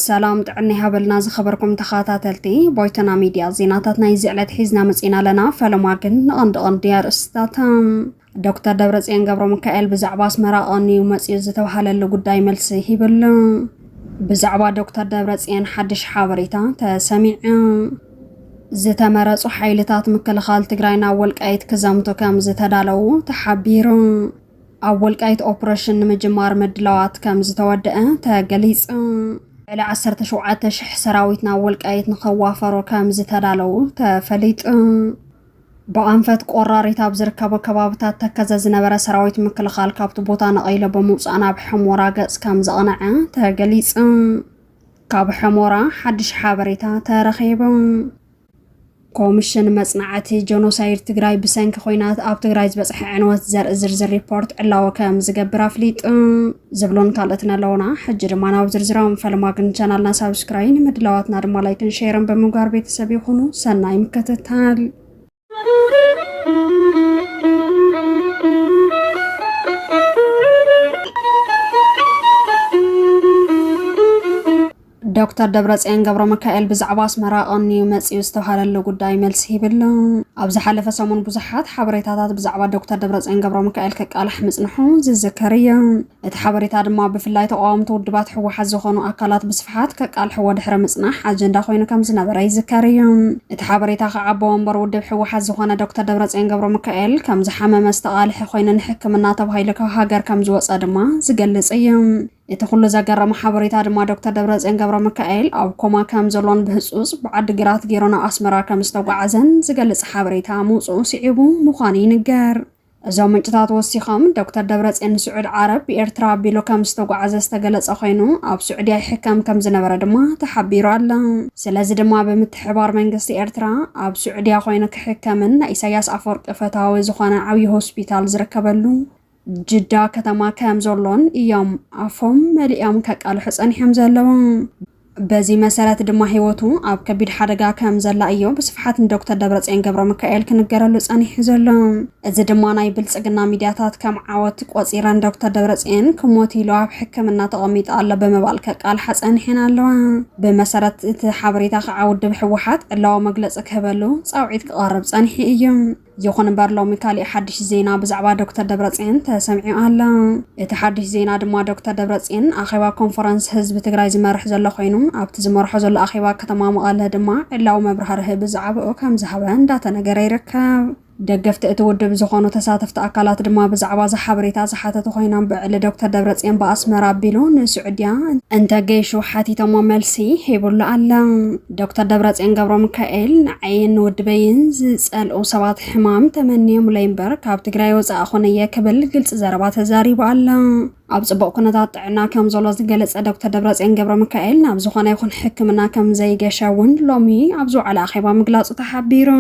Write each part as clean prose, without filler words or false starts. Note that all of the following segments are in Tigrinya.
سلام طعني هبلنا زخبركم تخاتاتلتي بويتنا ميديا زيناتاتنا يزعلت حيزنا مصينا لنا فلماكن نقند ديار استاتام دكتور دبرصيان قبر مكائل بزعبا اسمرا اني ومصير زتوحلل ጉዳይ መልስ ይብል بزعبا دكتور دبرصيان حدش حابريتا تسمع زتمرصو حيلታት مكلخال تግራይና ወልቃይት ከዛምቶ ከም ዝተዳለው ተሓቢሩ ኣብ ወልቃይት ኦፕሬሽን ምጅማር መድላዋት ከም ዝተወደአ ተገሊጽ على 17,000 ሰራዊትና ወልቃይት ንኸዋፈሮ ከም ዝተዳለው ተፈሊጥ በአንፈት ቆራሪት ኣብ ዝርከቡ ከባቢታት ተከዘ ዝነበረ ሰራዊት ምክልኻል ካብቲ ቦታ ነቐይለ በመውፃና ብሕሞራ ገጽ ከም ዘቕነዐ ተገሊጽ ካብ ሕሞራ ሓድሽ ሓበሬታ ተረኺቡ ኮሚሽን መጽናዕቲ ጆኖሳይድ ትግራይ ብሰንኪ ኮይናት ኣብ ትግራይ ዝበጽሐ ዕንወት ዘርኢ ዝርዝር ሪፖርት ዕላወ ከም ዝገብር ኣፍሊጥ ዝብሎን ካልኦትን ኣለውና ሕጂ ድማ ናብ ዝርዝሮም ፈልማግን ቻናልና ሳብስክራይብ ምድላዋትና ድማ ላይክን ሼርን ብምግባር ቤተሰብ ይኹኑ ሰናይ ምክትታል دكتور دبرصيان قبر مكائل بزعبا اسمرا اني مصيو استوحلل ጉዳይ መልስ ይብል ኣብዚ ሓለፈ ሰሞን ብዙሓት ሓበሬታታት ብዛዕባ ዶክተር ደብረጽዮን ገብረ ሚካኤል ከቃልሕ ምጽንሑ ዝዝከር እዩ እቲ ሓበሬታ ድማ ብፍላይ ተቃዋምቲ ውድባት ሕወሓት ዝኾኑ ኣካላት ብስፍሓት ከቃልሕ ወድሕረ ምጽናሕ ኣጀንዳ ኮይኑ ከም ዝነበረ ይዝከር እዩ እቲ ሓበሬታ ከዓቦ ወንበር ውድብ ሕወሓት ዝኾነ ዶክተር ደብረጽዮን ገብረ ሚካኤል ከም ዝሓመመ ዝተቃልሕ ኮይኑ ንሕክምና ተባሂሉ ካብ ሃገር ከም ዝወፀ ድማ ዝገልጽ እዩ እቲ ኩሉ ዘገረመ ሓበሬታ ድማ ዶክተር ደብረጽዮን ገብረ ሚካኤል ኣብ ኮማ ከም ዘሎን ብህጹጽ ብዓዲ ግራት ገይሮና ኣስመራ ከም ዝተጓዓዘን ዝገልጽ ሓበሬታ ምውጽኡ ስዒቡ ምዃኑ ይንገር እዞም ምንጭታት ወሲኾም ዶክተር ደብረጽዮን ስዑድ ዓረብ ብኤርትራ ቢሎ ከም ዝተጓዓዘ ዝተገለጸ ኮይኑ ኣብ ስዑድያ ይሕከም ከም ዝነበረ ድማ ተሓቢሩ ኣሎ ስለዚ ድማ ብምትሕባር መንግስቲ ኤርትራ ኣብ ስዑድያ ኮይኑ ክሕከምን ኢሳያስ ኣፈወርቂ ፈታዊ ዝኾነ ዓብይ ሆስፒታል ዝርከበሉ ጅዳ ከተማ ከም ዘሎን እዮም ኣፎም መሊኦም ከቃልሑ ጸኒሖም ዘለዉ በዚ መሰረት ድማ ህይወቱ ኣብ ከቢድ ሓደጋ ከም ዘላ እዩ ብስፍሓት ዶክተር ደብረጽዮን ገብረ ሚካኤል ክንገረሉ ጸኒሑ ዘሎ እዚ ድማ ናይ ብልጽግና ሚድያታት ከም ዓወት ቆጺረን ዶክተር ደብረጽዮን ክሞት ኢሉ ኣብ ሕክምና ተቐሚጡ ኣሎ ብምባል ከቃልሓ ጸኒሐን ኣለዋ ብመሰረት እቲ ሓበሬታ ከዓውድ ብሕወሓት ዕላዊ መግለጺ ክህበሉ ጻውዒት ክቐርብ ጸኒሑ እዩ يخون برلو ميكالي حدش زينا بزعبا دكتور دبرصيان تسمعي الله እቲ حدش زينا دما دكتور دبرصيان اخيوا كونفرنس حزب تግራይ ዝመርሕ ዘሎ ኮይኑ ኣብቲ ዝመርሖ ዘሎ اخيوا ከተማ መቐለ ድማ ዕላው መብራህርህ ብዛዕባኡ ከም ዝሃበ እንዳተነገረ ይርከብ ደገፍቲ እቲ ውድብ ዝኾኑ ተሳተፍቲ ኣካላት ድማ ብዛዕባ ዝሓበሬታ ዝሓተቱ ኮይኖም ብዕሊ ዶክተር ደብረጽዮን በኣስመራ ኣቢሉ ንስዑድያ እንተ ገይሹ ሓቲቶሞ መልሲ ሂቡሉ ኣላ ዶክተር ደብረጽዮን ገብረ ሚካኤል ንዓይን ውድበይን ዝጸልኡ ሰባት ሕማም ተመኒዮም ለይምበር ካብ ትግራይ ወፃእ ኾነየ ክብል ግልጽ ዘረባ ተዛሪቡ ኣላ ኣብ ጽቡቕ ኩነታት ጥዕና ከም ዘሎ ዝገለጸ ዶክተር ደብረጽዮን ገብረ ሚካኤል ናብ ዝኾነ ይኹን ሕክምና ከም ዘይገሸውን ሎሚ ኣብ ዝውዕለ ኣኼባ ምግላጹ ተሓቢሩ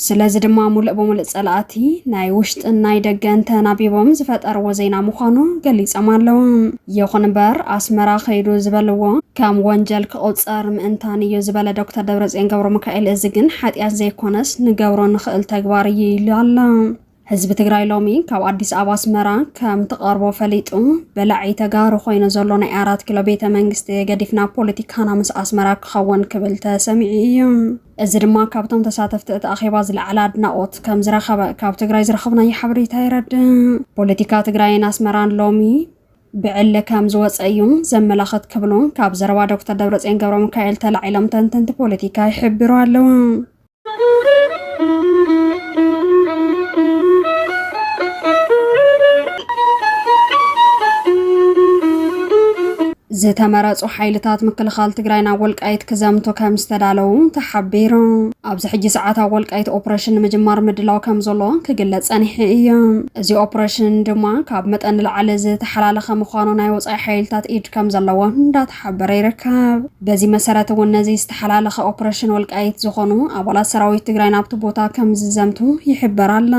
ስለዚ ድማ ሙሉእ ብሙሉእ ጸላእቲ ናይ ውሽጥን ናይ ደገን ተናቢቦም ዝፈጠርዎ ዜና ምዃኑ ገሊጾም ኣለዉ ይኹን እምበር ኣስመራ ኸይዱ ዝበልዎ ከም ወንጀል ክቑጸር ምእንታን እዩ ዝበለ ዶክተር ደብረጽዮን ገብረ ሚካኤል እዚ ግን ሓጢያት ዘይኮነስ ንገብሮ ንኽእል ተግባር እዩ ኢሉ ኣሎ ህዝቢ ትግራይ ሎሚ ካብ አዲስ አበባ አስመራ ከም ተቀርቦ ፈሊጡ በላዒ ተጋሩ ኮይኑ ዘሎ ናይ 4 ኪሎ ቤተ መንግስቲ ገዲፍና ፖለቲካና ምስ አስመራ ክኸውን ክብል ተሰሚዑ እዩ እዚ ድማ ካብቶም ተሳተፍቲ እቲ ኣኼባ ዝለዓለ ኣድናቆት ከም ዝረኸበ ካብ ትግራይ ዝረኸብናዮ ሓበሬታ ይረድእ ፖለቲካ ትግራይን አስመራን ሎሚ ብዕለ ከም ዝወፀ እዩ ዘመላኽት ክብሉ ካብ ዘረባ ዶክተር ደብረጽዮን ገብረ ሚካኤል ተላዒሎም ተንተንቲ ፖለቲካ ይሕብሩ ኣለዉ ዝተመረጹ ሓይልታት ምክልኻል ትግራይና ወልቃይት ክዘምቱ ከም ዝተዳለው ተሓቢሩ ኣብዚ ሕጂ ሰዓት ወልቃይት ኦፕሬሽን ምጅማር ምድላው ከም ዘሎ ክግለጽ ጸኒሑ እዩ እዚ ኦፕሬሽን ድማ ካብ መጠን ዝለዓለ ዝተሓላለኸ ምዃኑ ናይ ወጻኢ ሓይልታት ኢድ ከም ዘለዎ እንዳተሓበረ ይርከብ በዚ መሰረት እውን ነዚ ዝተሓላለኸ ኦፕሬሽን ወልቃይት ዝኾኑ ኣባላት ሰራዊት ትግራይ ናብቲ ቦታ ከም ዝዘምቱ ይሕበር ኣሎ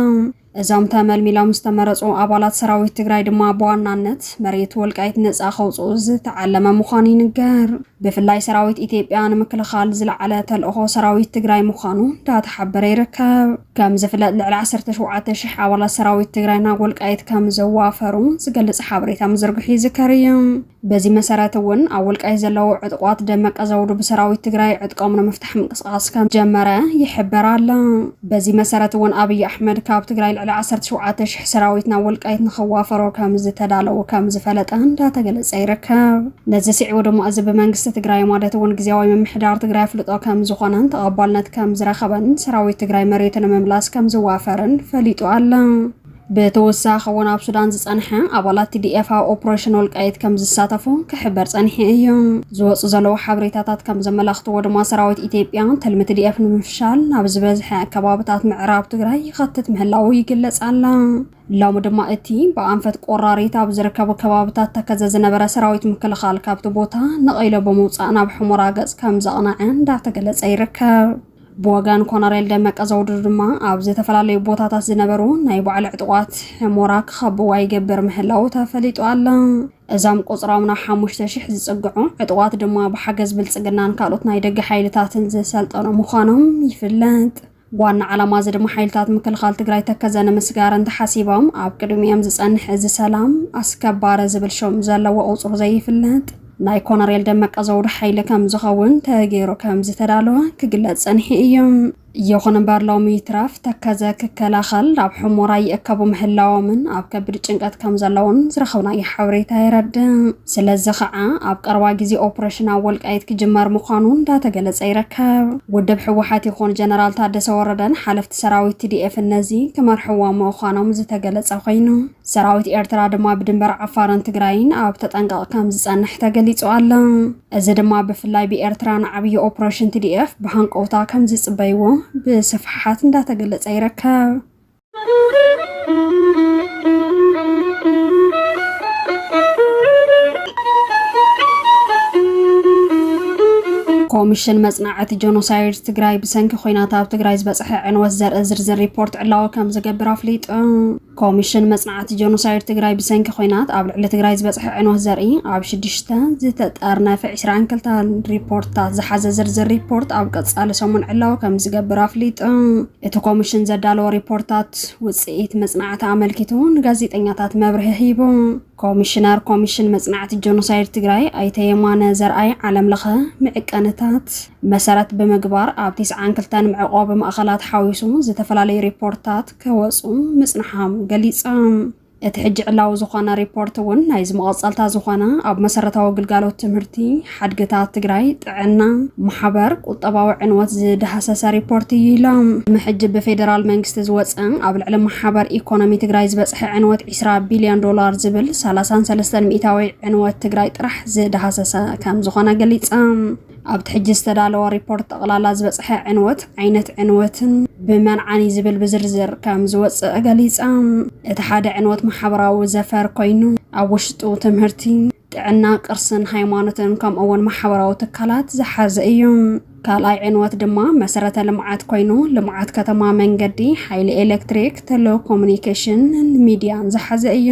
እዞም ተመልሚሎም ዝተመረጹ ኣባላት ሰራዊት ትግራይ ድማ በዋናነት መሬት ወልቃይት ነጻ ከውጽኡ ዝተዓለመ ምዃኑ ይንገር بفلاي سراويت إثيوبيا نمكلخال زلعلة تلقو سراويت تجراي مخانو دات حبر يركب كم زفلت على 10 شح ولا سراويت تجراي نقول قايد كم زوافرو زقلص حبريتا مزرقحي ذكريا بزي مساراتون أول قايد زلو عتقوات دمك أزودو بسراويت تجراي عتقامنا مفتح مقصقاص كم جمرة يحبر الله بزي مساراتون أبي أحمد كاب تجراي على 10 شح سراويت نقول قايد نخوافرو كم زتدالو كم زفلت دات جلص يركب نزل سعود مؤذب منجس تجراي مادتون جزاوي محدار تجراي فلتو كم زخانن تقبلنت كم زرخبن سراويت تجراي مريتنا مملاس كم زوافرن فليتو الله بتوسخ وناب سودان زصنحه ابالات دي اف اوبريشنال قايت كم زساتفو كحبر صنحي ايوم زوص زلو حبريتاتات كم زملخت ودما سراويت ايثيوبيا تلمت دي اف نمفشال ناب زبزح كبابتات معراب تجراي يخطط مهلاو يجلص الله لو دما اتي بانفت قراريتا بزركبو كبابتات تكزز نبره سراويت مكلخال كابتو بوتا نقيله بموصانا بحمرا غص كم زقنعن دا تجلص يركب بوغان كوناريل دمك ازودر دما ابز تفلالي بوتاتات زنبرو ناي بعل عطوات حموراك خبوا يجبر محلاو تفليطو الله ازام قصراونا 5000 زصقعو عطوات دما بحجز بلصقنان كالوت ناي دغ حيلتاتن زسلطنو مخانم يفلنت وانا علامه زدم حيلتات مكلخال تግራይ ተከዘነ መስጋራን ተሐሲቦም ኣብ ቅድሚኦም ዝጸንሕ እዚ ሰላም ኣስከባረ ዝብል ሾም ዘለዎ ቁጽሩ ዘይፍለጥ ናይ ኮነሬል ደመቀ ዘውድ ሓይለ ከም ዝኸውን ተገይሮ ከም ዝተዳለወ ክግለጽ ጸንሒ እዮም يخون برلو ميتراف تكذا ككلاخل راب حمورا يأكبو محلاومن أب كبير جنقات كم زلون زرخونا يحوريتا يرد سلزخعا أب كرواجزي أوبريشن أول قايد كجمار مقانون دا تجلس أي ركاب ودب حوحات يخون جنرال تادس وردن حلفت سراويت تي دي اف النازي كمار حوا موخانوم زي تجلس أخينو سراويت إرتراد ما بدنبر عفارن تجراين أب تتنقل كم زان نحتاج ليتسؤالا أزد ما بفلاي بإرتران عبي أوبريشن تي دي اف بحنق أوتا كم زي صبيو بصفحات دا تقلت أي ركاب كوميشن مصنعات جينوسايد تግራይ بسنك خوينات ኣብ ትግራይ ዝበጽሐ ዕንወት ዘርኢ ዝርዝር ሪፖርት ዕላው ከም ዝገብር ኣፍሊጡ ኮሚሽን መጽናዕቲ ጀኖሳይድ ትግራይ بسنك خوينات ኣብ ልዕሊ ትግራይ ዝበጽሐ ዕንወት ዘርኢ ኣብ 6 ዝተጠርነፈ 22 ሪፖርታት ዝሓዘ ዝርዝር ሪፖርት ኣብ ቀጻሊ ሰሙን ዕላው ከም ዝገብር ኣፍሊጡ እቲ ኮሚሽን ዘዳለወ ሪፖርታት ውጽኢት መጽናዕቲ ኣመልኪቱ ንጋዜጠኛታት መብርሂ ሂቡ ኮሚሽነር ኮሚሽን መጽናዕቲ ጀኖሳይድ ትግራይ ኣይተየማነ ዘርኣይ ዓለም ለኸ ምዕቀነታት መሰረት በመግባር ኣብ 92 ምዕቆብ ማእኸላት ሓዊሱ ዝተፈላልዩ ሪፖርታት ከወጹ ምጽናሖም ገሊጾም እቲ ሕጂ ዕላው ዝኾነ ሪፖርት እውን ናይ ዝመቐጸልታ ዝኾነ ኣብ መሰረታዊ ግልጋሎት ትምህርቲ ሓድግታት ትግራይ ጥዕና ማሕበር ቁጠባዊ ዕንወት ዝደሃሰሰ ሪፖርት ኢሎም ምሕጂ ብፌደራል መንግስቲ ዝወፀ ኣብ ልዕሊ ማሕበር ኢኮኖሚ ትግራይ ዝበፅሐ ዕንወት 20 ቢልዮን ዶላር ዝብል 33 ሚእታዊ ዕንወት ትግራይ ጥራሕ ዝደሃሰሰ ከም ዝኾነ ገሊጾም ኣብ ትሕጂ ዝተዳለወ ሪፖርት ጠቕላላ ዝበፅሐ ዕንወት ዓይነት ዕንወትን ብመንዓኒ ዝብል ብዝርዝር ከም ዝወፅእ ገሊጾም እቲ ሓደ ዕንወት ማሕበራዊ ዘፈር ኮይኑ ኣብ ውሽጡ ትምህርቲ ጥዕና ቅርስን ሃይማኖትን ከምኡውን ማሕበራዊ ትካላት ዝሓዘ እዩ ካልኣይ ዕንወት ድማ መሰረተ ልምዓት ኮይኑ ልምዓት ከተማ መንገዲ ሓይሊ ኤሌክትሪክ ቴሌኮሙኒኬሽን ሚድያን ዝሓዘ እዩ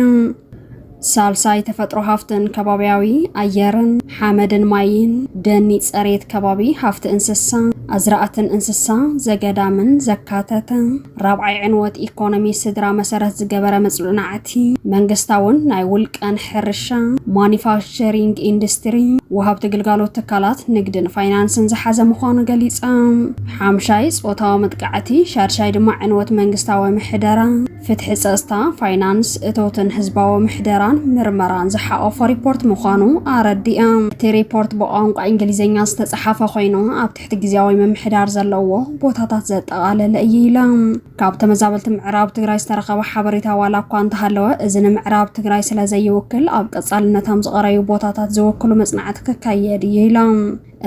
ሳልሳይ ተፈጥሮ ሃፍትን ከባቢያዊ ኣየርን ሓመድን ማይን ደኒ ጸሬት ከባቢ ሃፍቲ እንስሳ ኣዝራእትን እንስሳ ዘገዳምን ዘካተተ ራብዓይ ዕንወት ኢኮኖሚ ስድራ መሰረት ዝገበረ መጽናዕቲ መንግስታውን ናይ ውልቀን ሕርሻ ማኒፋክቸሪንግ ኢንዱስትሪ ወሃብቲ ግልጋሎት ትካላት ንግድን ፋይናንስን ዝሓዘ ምዃኑ ገሊጾም ሓምሻይ ጾታዊ መጥቃዕቲ ሻድሻይ ድማ ዕንወት መንግስታዊ ምሕደራ ፍትሒ ጸጥታ ፋይናንስ እቶትን ህዝባዊ ምሕደራን ምርመራን ዝሓቆፈ ሪፖርት ምዃኑ ኣረዲኦም እቲ ሪፖርት ብቋንቋ እንግሊዝኛ ዝተጻሕፈ ኮይኑ ኣብ ትሕቲ ግዝያዊ ምምሕዳር ዘለዎ ቦታታት ዘጠቓለለ እዩ ኢሎም ካብ ተመዛበልቲ ምዕራብ ትግራይ ዝተረኸበ ሓበሬታ ዋላ እኳ እንተሃለወ እዚ ንምዕራብ ትግራይ ስለ ዘይውክል ኣብ ቀጻልነቶም ዝቐረዩ ቦታታት ዝውክሉ መጽናዕቲ ክካየድ እዩ ኢሎም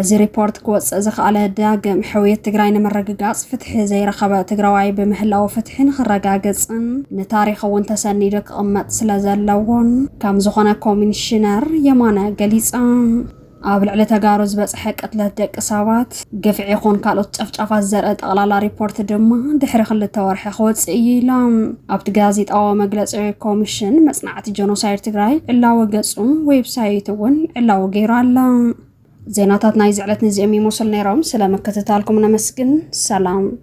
እዚ ሪፖርት ክወፅእ ዝኽኣለ ዳግም ሕውየት ትግራይ ንምርግጋጽ ፍትሒ ዘይረኸበ ትግራዋይ ብምህላው ፍትሕን ክረጋገጽን ንታሪኽ እውን ተሰኒዱ ክቕመጥ ስለ ዘለዎን ከም ዝኾነ ኮሚሽነር የማነ ገሊጾም ኣብ ልዕሊ ተጋሩ ዝበፅሐ ቅትለት ደቂ ሰባት ግፍዒ ይኹን ካልኦት ጨፍጫፋት ዘርኢ ጠቕላላ ሪፖርት ድማ ድሕሪ 2 ወርሒ ክወፅእ እዩ ኢሎም ኣብቲ ጋዜጣዊ መግለፂ ኮሚሽን መጽናዕቲ ጀኖሳይድ ትግራይ ዕላዊ ገጹ ዌብሳይት እውን ዕላዊ ገይሩ ኣሎ زيناتات ناي زعلت نزيمي موصل نيرام سلامة كتتالكم نمسكن سلام